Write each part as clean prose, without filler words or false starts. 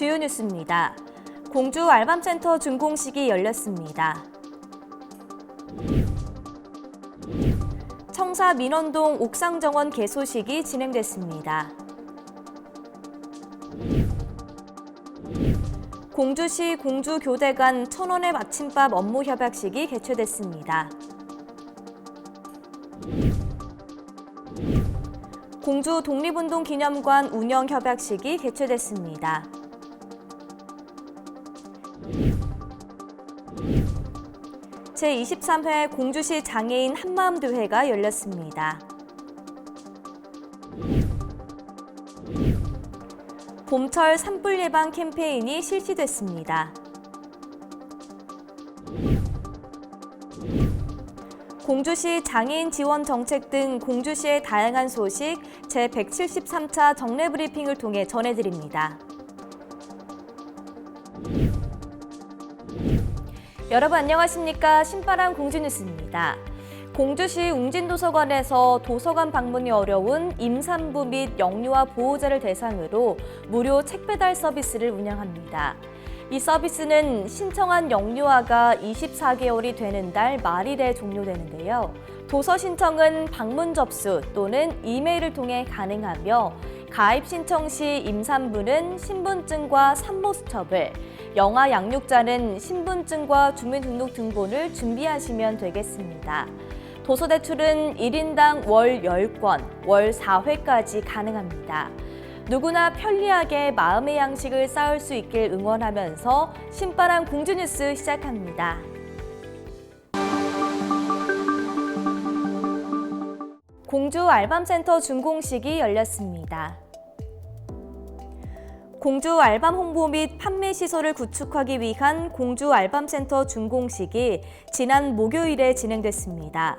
주요 뉴스입니다. 공주 알밤센터 준공식이 열렸습니다. 청사 민원동 옥상정원 개소식이 진행됐습니다. 공주시 공주교대 간 1,000원의 아침밥 업무 협약식이 개최됐습니다. 공주 독립운동기념관 운영 협약식이 개최됐습니다. 제23회 공주시 장애인 한마음대회가 열렸습니다. 봄철 산불 예방 캠페인이 실시됐습니다. 공주시 장애인 지원 정책 등 공주시의 다양한 소식 제173차 정례 브리핑을 통해 전해드립니다. 여러분 안녕하십니까? 신바람 공주뉴스입니다. 공주시 웅진도서관에서 도서관 방문이 어려운 임산부 및 영유아 보호자를 대상으로 무료 책 배달 서비스를 운영합니다. 이 서비스는 신청한 영유아가 24개월이 되는 달 말일에 종료되는데요. 도서 신청은 방문 접수 또는 이메일을 통해 가능하며 가입 신청 시 임산부는 신분증과 산모수첩을, 영아 양육자는 신분증과 주민등록등본을 준비하시면 되겠습니다. 도서 대출은 1인당 월 10권, 월 4회까지 가능합니다. 누구나 편리하게 마음의 양식을 쌓을 수 있길 응원하면서 신바람 공주뉴스 시작합니다. 공주 알밤센터 준공식이 열렸습니다. 공주 알밤 홍보 및 판매 시설을 구축하기 위한 공주 알밤센터 준공식이 지난 목요일에 진행됐습니다.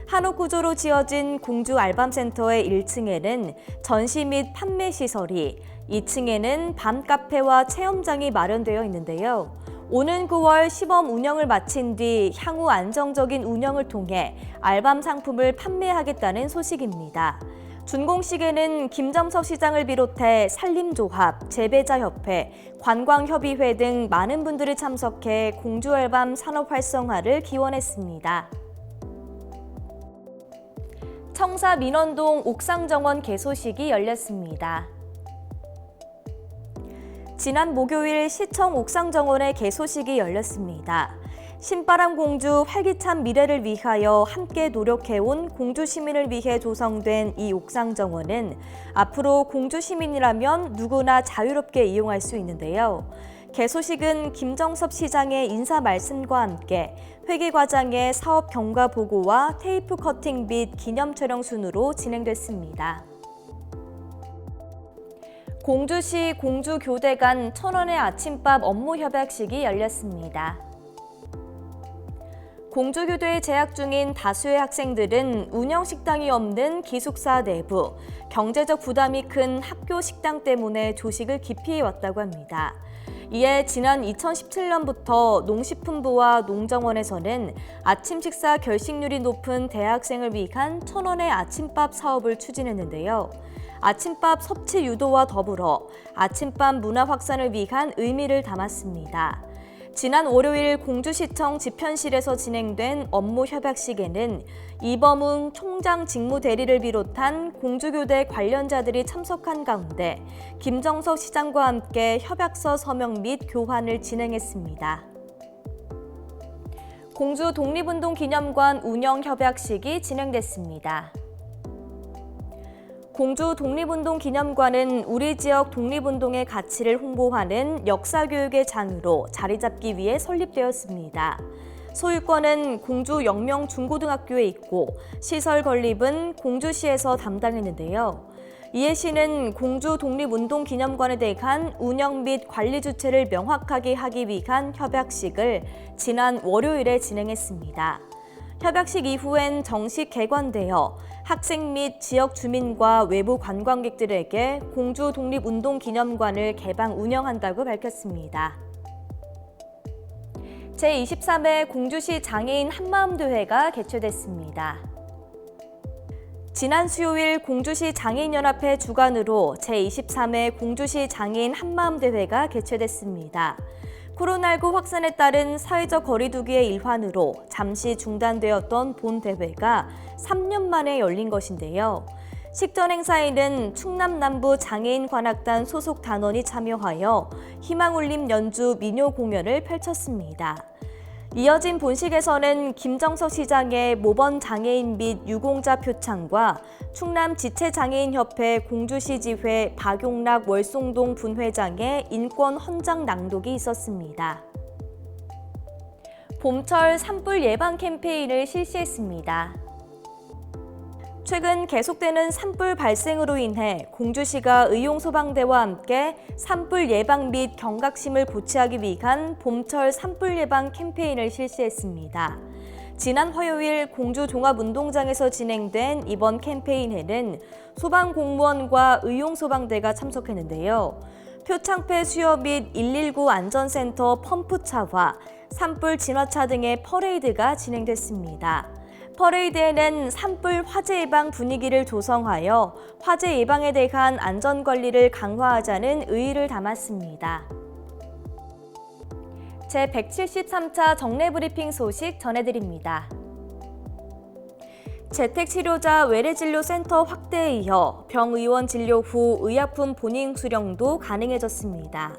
한옥 구조로 지어진 공주 알밤센터의 1층에는 전시 및 판매 시설이, 2층에는 밤 카페와 체험장이 마련되어 있는데요. 오는 9월 시범 운영을 마친 뒤 향후 안정적인 운영을 통해 알밤 상품을 판매하겠다는 소식입니다. 준공식에는 김정석 시장을 비롯해 산림조합, 재배자협회, 관광협의회 등 많은 분들이 참석해 공주 알밤 산업 활성화를 기원했습니다. 청사 민원동 옥상정원 개소식이 열렸습니다. 지난 목요일 시청 옥상정원의 개소식이 열렸습니다. 신바람 공주 활기찬 미래를 위하여 함께 노력해온 공주 시민을 위해 조성된 이 옥상정원은 앞으로 공주 시민이라면 누구나 자유롭게 이용할 수 있는데요. 개소식은 김정섭 시장의 인사 말씀과 함께 회계 과장의 사업 경과 보고와 테이프 커팅 및 기념 촬영 순으로 진행됐습니다. 공주시 공주교대 간 1,000원의 아침밥 업무 협약식이 열렸습니다. 공주교대에 재학 중인 다수의 학생들은 운영식당이 없는 기숙사 내부, 경제적 부담이 큰 학교 식당 때문에 조식을 기피해왔다고 합니다. 이에 지난 2017년부터 농식품부와 농정원에서는 아침 식사 결식률이 높은 대학생을 위한 1,000원의 아침밥 사업을 추진했는데요. 아침밥 섭취 유도와 더불어 아침밥 문화 확산을 위한 의미를 담았습니다. 지난 월요일 공주시청 집현실에서 진행된 업무 협약식에는 이범웅 총장 직무대리를 비롯한 공주교대 관련자들이 참석한 가운데 김정석 시장과 함께 협약서 서명 및 교환을 진행했습니다. 공주 독립운동기념관 운영 협약식이 진행됐습니다. 공주 독립운동기념관은 우리 지역 독립운동의 가치를 홍보하는 역사교육의 장으로 자리 잡기 위해 설립되었습니다. 소유권은 공주 영명중고등학교에 있고 시설 건립은 공주시에서 담당했는데요. 이해 시는 공주 독립운동기념관에 대한 운영 및 관리 주체를 명확하게 하기 위한 협약식을 지난 월요일에 진행했습니다. 협약식 이후엔 정식 개관되어 학생 및 지역 주민과 외부 관광객들에게 공주 독립운동기념관을 개방 운영한다고 밝혔습니다. 제23회 공주시 장애인 한마음대회가 개최됐습니다. 지난 수요일 공주시 장애인연합회 주관으로 제23회 공주시 장애인 한마음대회가 개최됐습니다. 코로나19 확산에 따른 사회적 거리두기의 일환으로 잠시 중단되었던 본 대회가 3년 만에 열린 것인데요. 식전 행사에는 충남 남부 장애인관악단 소속 단원이 참여하여 희망울림 연주 민요 공연을 펼쳤습니다. 이어진 본식에서는 김정석 시장의 모범 장애인 및 유공자 표창과 충남 지체장애인협회 공주시지회 박용락 월송동 분회장의 인권 헌장 낭독이 있었습니다. 봄철 산불 예방 캠페인을 실시했습니다. 최근 계속되는 산불 발생으로 인해 공주시가 의용소방대와 함께 산불 예방 및 경각심을 고취하기 위한 봄철 산불 예방 캠페인을 실시했습니다. 지난 화요일 공주 종합운동장에서 진행된 이번 캠페인에는 소방공무원과 의용소방대가 참석했는데요. 표창패 수여 및 119 안전센터 펌프차와 산불 진화차 등의 퍼레이드가 진행됐습니다. 퍼레이드에는 산불 화재 예방 분위기를 조성하여 화재 예방에 대한 안전관리를 강화하자는 의의를 담았습니다. 제173차 정례브리핑 소식 전해드립니다. 재택치료자 외래진료센터 확대에 이어 병의원 진료 후 의약품 본인 수령도 가능해졌습니다.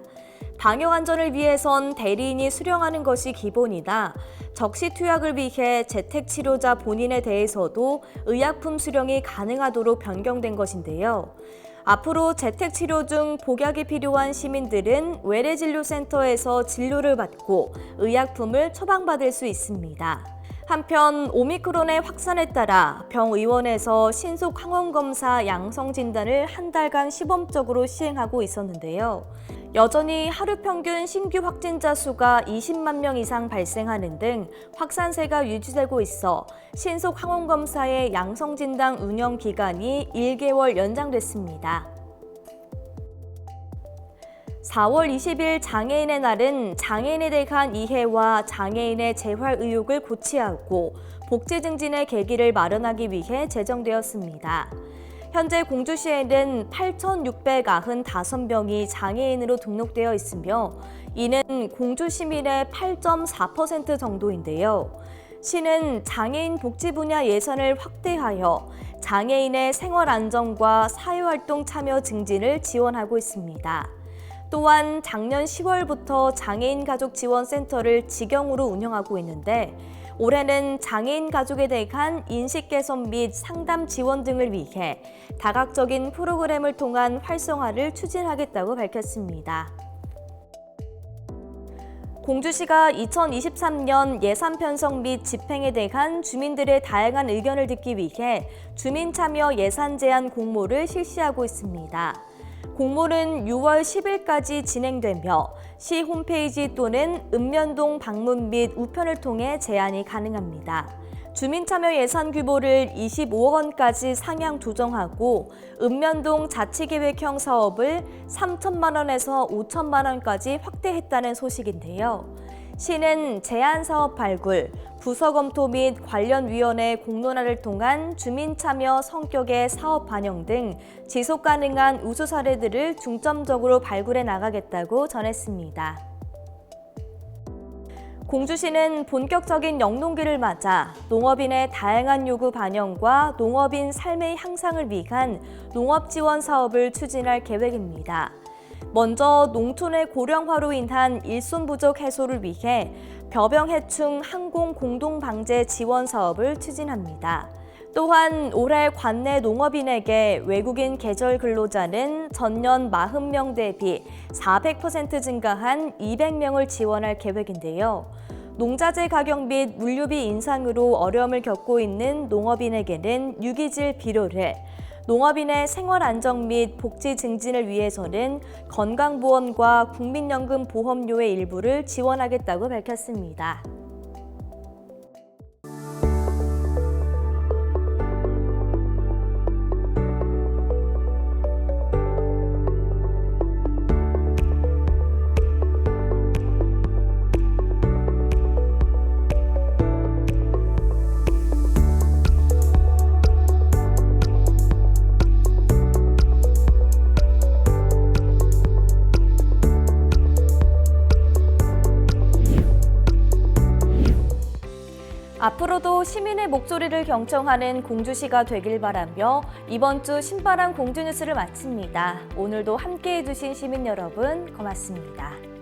방역 안전을 위해선 대리인이 수령하는 것이 기본이다. 적시 투약을 위해 재택치료자 본인에 대해서도 의약품 수령이 가능하도록 변경된 것인데요. 앞으로 재택치료 중 복약이 필요한 시민들은 외래진료센터에서 진료를 받고 의약품을 처방받을 수 있습니다. 한편 오미크론의 확산에 따라 병의원에서 신속 항원검사 양성 진단을 한 달간 시범적으로 시행하고 있었는데요. 여전히 하루 평균 신규 확진자 수가 20만 명 이상 발생하는 등 확산세가 유지되고 있어 신속 항원검사의 양성 진단 운영 기간이 1개월 연장됐습니다. 4월 20일 장애인의 날은 장애인에 대한 이해와 장애인의 재활 의욕을 고취하고 복지 증진의 계기를 마련하기 위해 제정되었습니다. 현재 공주시에는 8,695명이 장애인으로 등록되어 있으며 이는 공주 시민의 8.4% 정도인데요. 시는 장애인 복지 분야 예산을 확대하여 장애인의 생활 안정과 사회활동 참여 증진을 지원하고 있습니다. 또한 작년 10월부터 장애인 가족 지원센터를 직영으로 운영하고 있는데 올해는 장애인 가족에 대한 인식 개선 및 상담 지원 등을 위해 다각적인 프로그램을 통한 활성화를 추진하겠다고 밝혔습니다. 공주시가 2023년 예산 편성 및 집행에 대한 주민들의 다양한 의견을 듣기 위해 주민 참여 예산 제안 공모를 실시하고 있습니다. 공모는 6월 10일까지 진행되며 시 홈페이지 또는 읍면동 방문 및 우편을 통해 제안이 가능합니다. 주민참여 예산 규모를 25억 원까지 상향 조정하고 읍면동 자치계획형 사업을 3천만 원에서 5천만 원까지 확대했다는 소식인데요. 시는 제안사업 발굴, 부서 검토 및 관련 위원회 공론화를 통한 주민 참여 성격의 사업 반영 등 지속 가능한 우수 사례들을 중점적으로 발굴해 나가겠다고 전했습니다. 공주시는 본격적인 영농기를 맞아 농업인의 다양한 요구 반영과 농업인 삶의 향상을 위한 농업 지원 사업을 추진할 계획입니다. 먼저 농촌의 고령화로 인한 일손 부족 해소를 위해 벼병해충 항공 공동 방제 지원 사업을 추진합니다. 또한 올해 관내 농업인에게 외국인 계절 근로자는 전년 40명 대비 400% 증가한 200명을 지원할 계획인데요. 농자재 가격 및 물류비 인상으로 어려움을 겪고 있는 농업인에게는 유기질 비료를, 농업인의 생활 안정 및 복지 증진을 위해서는 건강보험과 국민연금 보험료의 일부를 지원하겠다고 밝혔습니다. 앞으로도 시민의 목소리를 경청하는 공주시가 되길 바라며 이번 주 신바람 공주뉴스를 마칩니다. 오늘도 함께해 주신 시민 여러분 고맙습니다.